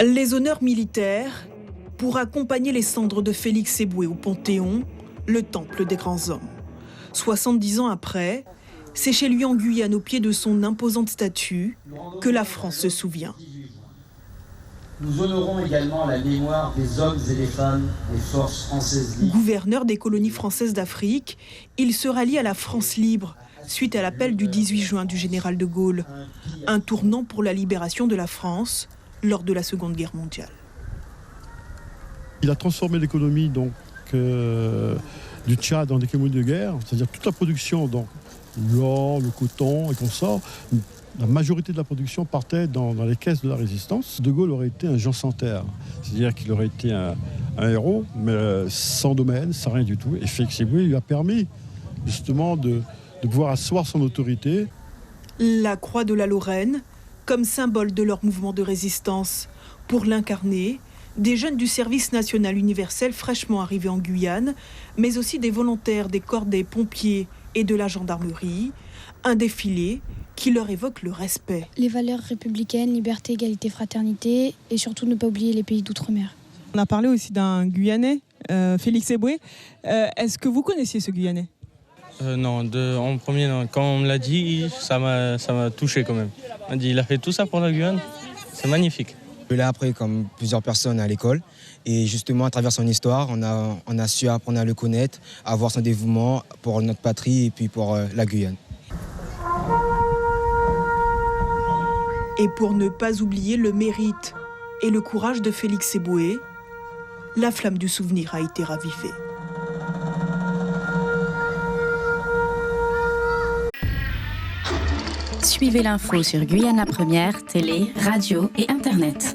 Les honneurs militaires pour accompagner les cendres de Félix Éboué au Panthéon, le temple des grands hommes. 70 ans après, c'est chez lui en Guyane, au pied de son imposante statue, que la France se souvient. Nous honorons également la mémoire des hommes et des femmes des forces françaises libres. Gouverneur des colonies françaises d'Afrique, il se rallie à la France libre suite à l'appel du 18 juin du général de Gaulle, un tournant pour la libération de la France lors de la Seconde Guerre mondiale. Il a transformé l'économie du Tchad en économie de guerre, c'est-à-dire toute la production, donc l'or, le coton et consorts. La majorité de la production partait dans les caisses de la résistance. De Gaulle aurait été un Jean sans terre, c'est-à-dire qu'il aurait été un héros, mais sans domaine, sans rien du tout. Et Félix Éboué lui a permis justement de pouvoir asseoir son autorité. La croix de la Lorraine, comme symbole de leur mouvement de résistance. Pour l'incarner, des jeunes du service national universel fraîchement arrivés en Guyane, mais aussi des volontaires des corps des pompiers et de la gendarmerie, un défilé qui leur évoque le respect. Les valeurs républicaines, liberté, égalité, fraternité, et surtout ne pas oublier les pays d'outre-mer. On a parlé aussi d'un Guyanais, Félix Éboué. Est-ce que vous connaissiez ce Guyanais ? Non, en premier, non. Quand on me l'a dit, ça m'a touché quand même. On m'a dit, il a fait tout ça pour la Guyane, c'est magnifique. Je l'ai appris comme plusieurs personnes à l'école. Et justement, à travers son histoire, on a su apprendre à le connaître, à voir son dévouement pour notre patrie et puis pour la Guyane. Et pour ne pas oublier le mérite et le courage de Félix Éboué, la flamme du souvenir a été ravivée. Suivez l'info sur Guyana Première, télé, radio et internet.